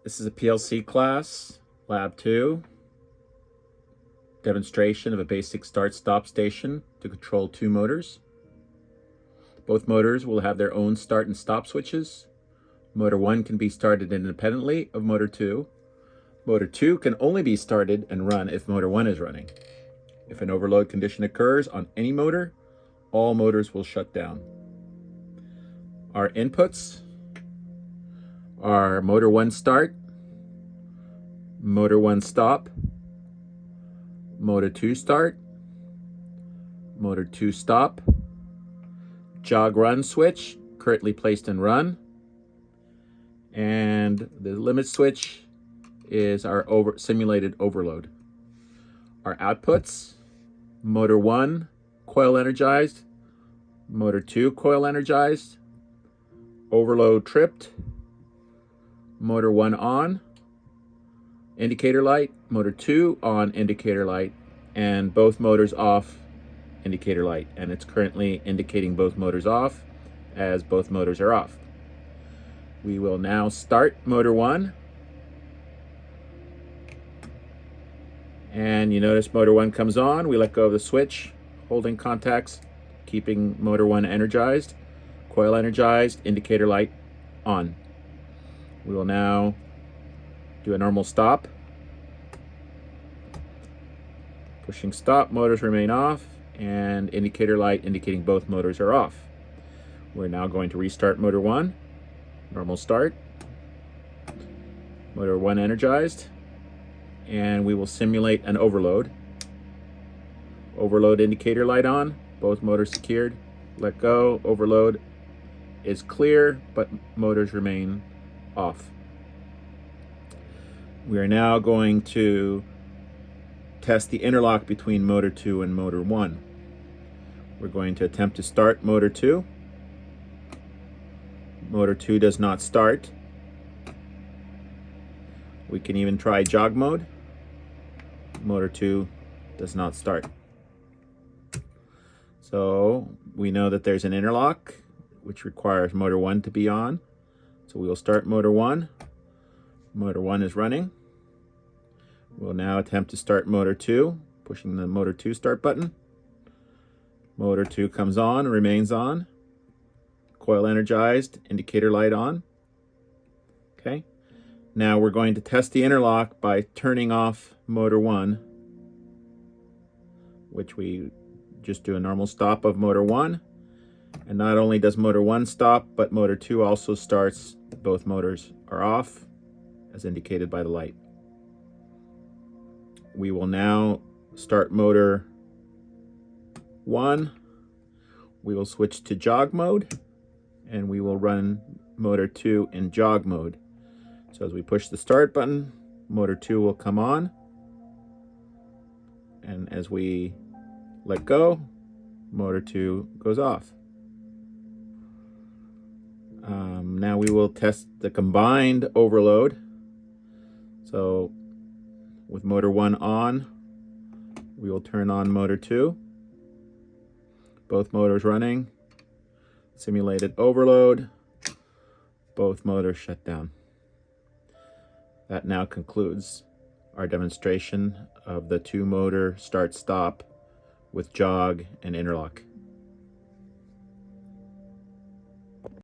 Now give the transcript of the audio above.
This is a PLC class, Lab 2, demonstration of a basic start-stop station to control two motors. Both motors will have their own start and stop switches. Motor 1 can be started independently of Motor 2. Motor 2 can only be started and run if Motor 1 is running. If an overload condition occurs on any motor, all motors will shut down. Our inputs are Motor 1 start, Motor 1 stop, Motor 2 start, Motor 2 stop, jog run switch currently placed in run, and the limit switch is our simulated overload. Our outputs: Motor 1 coil energized, Motor 2 coil energized, overload tripped, Motor 1 on, indicator light, Motor 2 on, indicator light, and both motors off, indicator light. And it's currently indicating both motors off as both motors are off. We will now start Motor 1. And you notice Motor 1 comes on. We let go of the switch, holding contacts, keeping Motor 1 energized, coil energized, indicator light on. We will now do a normal stop. Pushing stop, motors remain off, and indicator light indicating both motors are off. We're now going to restart Motor 1. Normal start. Motor 1 energized. And we will simulate an overload. Overload indicator light on, both motors secured. Let go, overload is clear, but motors remain off. We are now going to test the interlock between Motor 2 and Motor 1. We're going to attempt to start Motor 2. Motor 2 does not start. We can even try jog mode. Motor 2 does not start. So we know that there's an interlock which requires Motor 1 to be on. So we will start Motor 1. Motor 1 is running. We'll now attempt to start Motor 2, pushing the Motor 2 start button. Motor 2 comes on, remains on. Coil energized, indicator light on. Okay. Now we're going to test the interlock by turning off Motor 1, which we just do a normal stop of Motor 1. And not only does Motor 1 stop, but Motor 2 also starts. Both motors are off, as indicated by the light. We will now start Motor 1. We will switch to jog mode, and we will run Motor 2 in jog mode. So as we push the start button, Motor 2 will come on. And as we let go, Motor 2 goes off. Now we will test the combined overload. So with Motor 1 on, we will turn on Motor 2. Both motors running. Simulated overload. Both motors shut down. That now concludes our demonstration of the two-motor start-stop with jog and interlock.